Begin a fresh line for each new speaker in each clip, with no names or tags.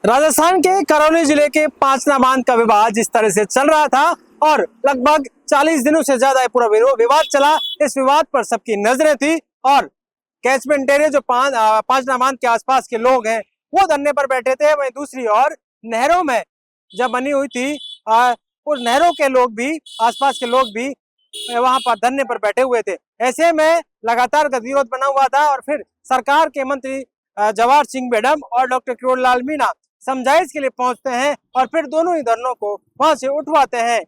राजस्थान के करौली जिले के पांचना बांध का विवाद जिस तरह से चल रहा था और लगभग 40 दिनों से ज्यादा पूरा विवाद चला, इस विवाद पर सबकी नजरें थी और कैचमेंट एरिया जो पांचना बांध के आसपास के लोग हैं वो धरने पर बैठे थे। वहीं दूसरी ओर नहरों में जब बनी हुई थी उस नहरों के लोग भी, आसपास के लोग भी वहां पर धरने पर बैठे हुए थे। ऐसे में लगातार गतिरोध बना हुआ था और फिर सरकार के मंत्री जवाहर सिंह बेडम और डॉक्टर किरोड़ी लाल मीणा समझाइश के लिए पहुंचते हैं और फिर दोनों ही धरनों को वहां से उठवाते हैं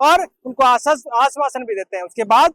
और उनको आश्वासन भी देते हैं। उसके बाद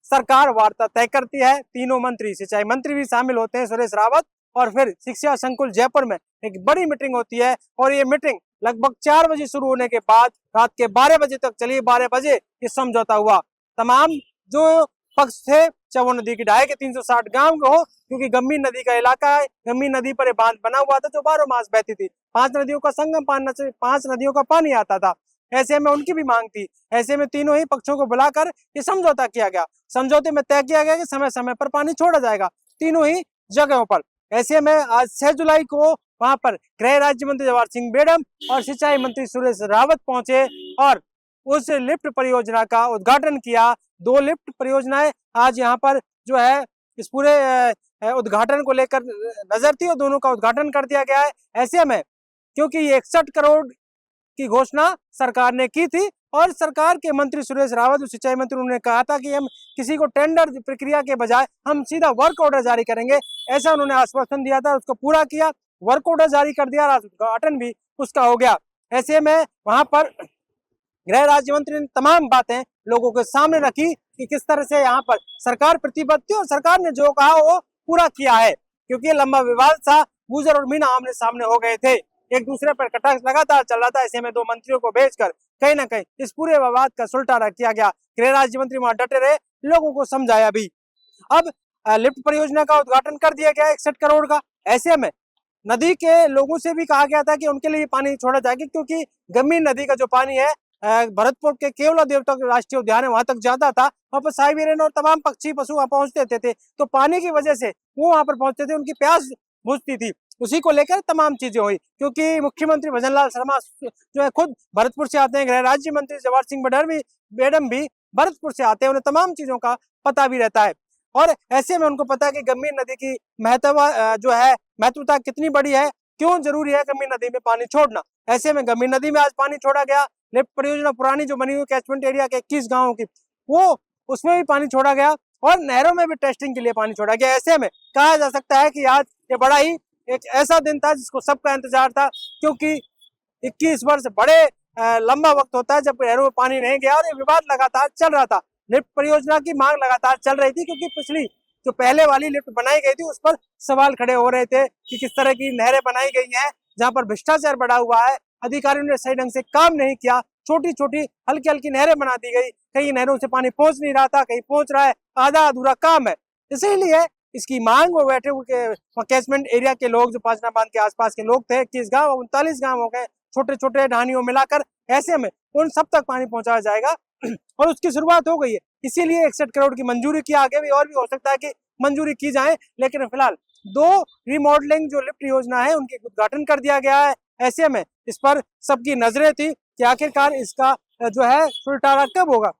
सरकार वार्ता तय करती है। तीनों मंत्री, सिंचाई मंत्री भी शामिल होते हैं, सुरेश रावत, और फिर शिक्षा संकुल जयपुर में एक बड़ी मीटिंग होती है और ये मीटिंग लगभग 4 बजे शुरू होने के बाद रात के 12 बजे तक चली। 12 बजे ये समझौता हुआ। तमाम जो पक्ष थे, चाहे वो नदी की ढाई के 360 गांव के हो, क्योंकि गंभीर नदी का इलाका है, गंभीर नदी पर बांध बना हुआ था जो 12 मास बहती थी। 5 नदियों का संगम, 5 नदियों का पानी आता था। ऐसे में उनकी भी मांग थी। ऐसे में तीनों ही पक्षों को बुलाकर ये समझौता किया गया। समझौते में तय किया गया कि समय समय पर पानी छोड़ा जाएगा तीनों ही जगहों पर। ऐसे में आज 6 जुलाई को वहां पर गृह राज्य मंत्री जवाहर सिंह बेडम और सिंचाई मंत्री सुरेश रावत पहुंचे और उस लिफ्ट परियोजना का उद्घाटन किया। 2 लिफ्ट परियोजनाएं आज यहाँ पर जो है इस पूरे उद्घाटन को लेकर नजर थी और दोनों का उद्घाटन कर दिया गया है। ऐसे में क्योंकि 61 करोड़ की घोषणा सरकार ने की थी और सरकार के मंत्री सुरेश रावत और सिंचाई मंत्री उन्होंने कहा था कि हम किसी को टेंडर प्रक्रिया के बजाय हम सीधा वर्क ऑर्डर जारी करेंगे, ऐसा उन्होंने आश्वासन दिया था। उसको पूरा किया, वर्क ऑर्डर जारी कर दिया, उद्घाटन भी उसका हो गया। ऐसे में वहां पर गृह राज्य मंत्री ने तमाम बातें लोगों के सामने रखी कि किस तरह से यहाँ पर सरकार प्रतिबद्ध थी और सरकार ने जो कहा वो पूरा किया है। क्योंकि लंबा विवाद था, गुजर और मीणा आमने सामने हो गए थे, एक दूसरे पर कटाक्ष लगातार चल रहा था। ऐसे में 2 मंत्रियों को भेजकर कहीं ना कहीं इस पूरे विवाद का सुलटारा किया गया। गृह राज्य मंत्री वहां डटे रहे, लोगों को समझाया भी। अब लिफ्ट परियोजना का उद्घाटन कर दिया गया 61 करोड़ का। ऐसे में नदी के लोगों से भी कहा गया था कि उनके लिए पानी छोड़ा जाएगा, क्योंकि गंभीर नदी का जो पानी है भरतपुर के केवला देवता राष्ट्रीय उद्यान है वहां तक जाता था। वहां पर साइबेरियन और तमाम पक्षी पशु वहां पहुंचते थे, तो पानी की वजह से वो वहां पर पहुंचते थे, उनकी प्यास बुझती थी। उसी को लेकर तमाम चीजें हुई, क्योंकि मुख्यमंत्री भजन लाल शर्मा जो है खुद भरतपुर से आते हैं, गृह राज्य मंत्री जवाहर सिंह बेडम भी भरतपुर से आते हैं, उन्हें तमाम चीजों का पता भी रहता है और ऐसे में उनको पता है कि गंभीर नदी की महत्वता कितनी बड़ी है, क्यों जरूरी है गंभीर नदी में पानी छोड़ना। ऐसे में गंभीर नदी में आज पानी छोड़ा गया। लिफ्ट परियोजना पुरानी जो बनी हुई कैचमेंट एरिया के 21 गांवों की, वो उसमें भी पानी छोड़ा गया और नहरों में भी टेस्टिंग के लिए पानी छोड़ा गया। ऐसे में कहा जा सकता है कि आज ये बड़ा ही एक ऐसा दिन था जिसको सबका इंतजार था, क्योंकि 21 वर्ष बड़े लंबा वक्त होता है जब नहरों में पानी नहीं गया और ये विवाद लगातार चल रहा था। लिफ्ट परियोजना की मांग लगातार चल रही थी, क्योंकि पिछली जो पहले वाली लिफ्ट बनाई गई थी उस पर सवाल खड़े हो रहे थे कि किस तरह की नहरें बनाई गई हैं जहां पर भ्रष्टाचार बढ़ा हुआ है, अधिकारियों ने सही ढंग से काम नहीं किया, छोटी छोटी हल्की हल्की नहरें बना दी गई, कई नहरों से पानी पहुंच नहीं रहा था, कहीं पहुंच रहा है, आधा अधूरा काम है। इसीलिए इसकी मांग वो बैठे हुए कैचमेंट एरिया के लोग, जो पांचना बांध के आसपास के लोग थे, 21 गांव 39 गांव हो गए, छोटे छोटे ढानियों मिलाकर। ऐसे में उन सब तक पानी पहुंचाया जाएगा और उसकी शुरुआत हो गई है। इसीलिए 61 करोड़ की मंजूरी की, आगे भी और भी हो सकता है कि मंजूरी की जाए, लेकिन फिलहाल 2 रिमॉडलिंग जो लिफ्ट योजना है उनके उद्घाटन कर दिया गया है। ऐसे में इस पर सबकी नजरें थी कि आखिरकार इसका जो है सुलटारा कब होगा।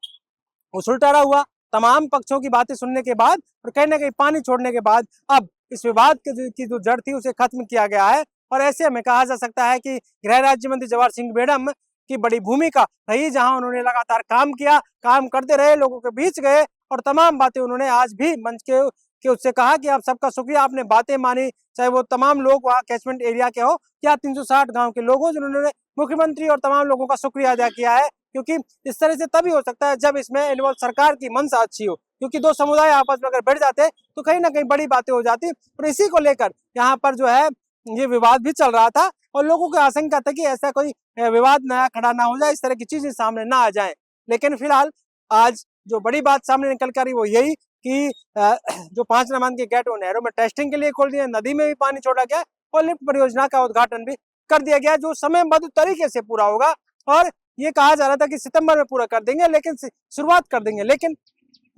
वो सुलटारा हुआ तमाम पक्षों की बातें सुनने के बाद और कहीं ना कहीं पानी छोड़ने के बाद अब इस विवाद की जो जड़ थी उसे खत्म किया गया है। और ऐसे में कहा जा सकता है कि गृह राज्य मंत्री जवाहर सिंह बेडम की बड़ी भूमिका रही, जहां उन्होंने लगातार काम किया, काम करते रहे, लोगों के बीच गए और तमाम बातें उन्होंने आज भी मंच के उससे कहा कि आप सबका शुक्रिया, आपने बातें मानी, चाहे वो तमाम लोग वहाँ कैचमेंट एरिया के हो या 360 गांव के लोगों, जिन्होंने मुख्यमंत्री और तमाम लोगों का शुक्रिया अदा किया है। क्योंकि इस तरह से तभी हो सकता है जब इसमें इन्वॉल्व सरकार की मंशा अच्छी हो, क्योंकि 2 समुदाय आपस में अगर बढ़ जाते तो कहीं ना कहीं बड़ी बातें हो जाती। और इसी को लेकर यहाँ पर जो है ये विवाद भी चल रहा था और लोगों को आशंका था कि ऐसा कोई विवाद नया खड़ा ना हो जाए, इस तरह की चीजें सामने ना आ जाए। लेकिन फिलहाल आज जो बड़ी बात सामने निकल कर आई वो यही कि जो पांचना बांध के गेट वो नहरों में टेस्टिंग के लिए खोल दिए, नदी में भी पानी छोड़ा गया और लिफ्ट परियोजना का उद्घाटन भी कर दिया गया, जो समयबद्ध तरीके से पूरा होगा। और ये कहा जा रहा था कि सितंबर में पूरा कर देंगे, लेकिन शुरुआत कर देंगे, लेकिन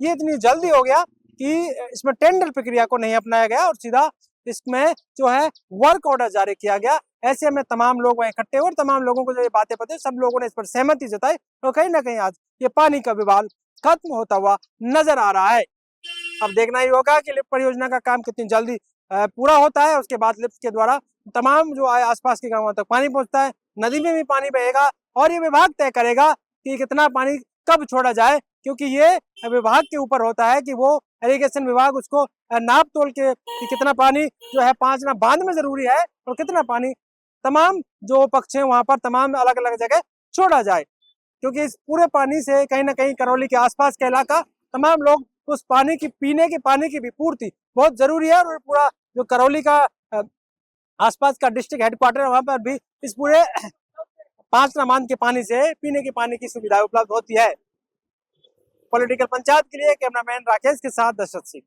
ये इतनी जल्दी हो गया कि इसमें टेंडर प्रक्रिया को नहीं अपनाया गया और सीधा इसमें जो है वर्क ऑर्डर जारी किया गया। ऐसे में तमाम लोग वहाँ इकट्ठे हुए और तमाम लोगों को जो ये बातें पता है, सब लोगों ने इस पर सहमति जताई और कहीं ना कहीं आज ये पानी का विवाद खत्म होता हुआ नजर आ रहा है। अब देखना ही होगा कि लिफ्ट परियोजना का काम कितनी जल्दी पूरा होता है। उसके बाद लिफ्ट के द्वारा तमाम जो आसपास के गांवों तक पानी पहुंचता है, नदी में भी पानी बहेगा और ये विभाग तय करेगा कि कितना पानी कब छोड़ा जाए, क्योंकि ये विभाग के ऊपर होता है कि वो इरिगेशन विभाग उसको नाप तोल के कि कितना पानी जो है पांचना बांध में जरूरी है और कितना पानी तमाम जो पक्ष है वहां पर तमाम अलग अलग जगह छोड़ा जाए, क्योंकि इस पूरे पानी से कहीं ना कहीं करौली के आसपास का इलाका तमाम लोग उस पानी की पीने के पानी की भी पूर्ति बहुत जरूरी है। और पूरा जो करौली का आसपास का डिस्ट्रिक्ट हेडक्वार्टर है वहां पर भी इस पूरे पांचना बांध के पानी से पीने के पानी की सुविधा उपलब्ध होती है। पॉलिटिकल पंचायत के लिए कैमरामैन राकेश के साथ दशरथ सिंह।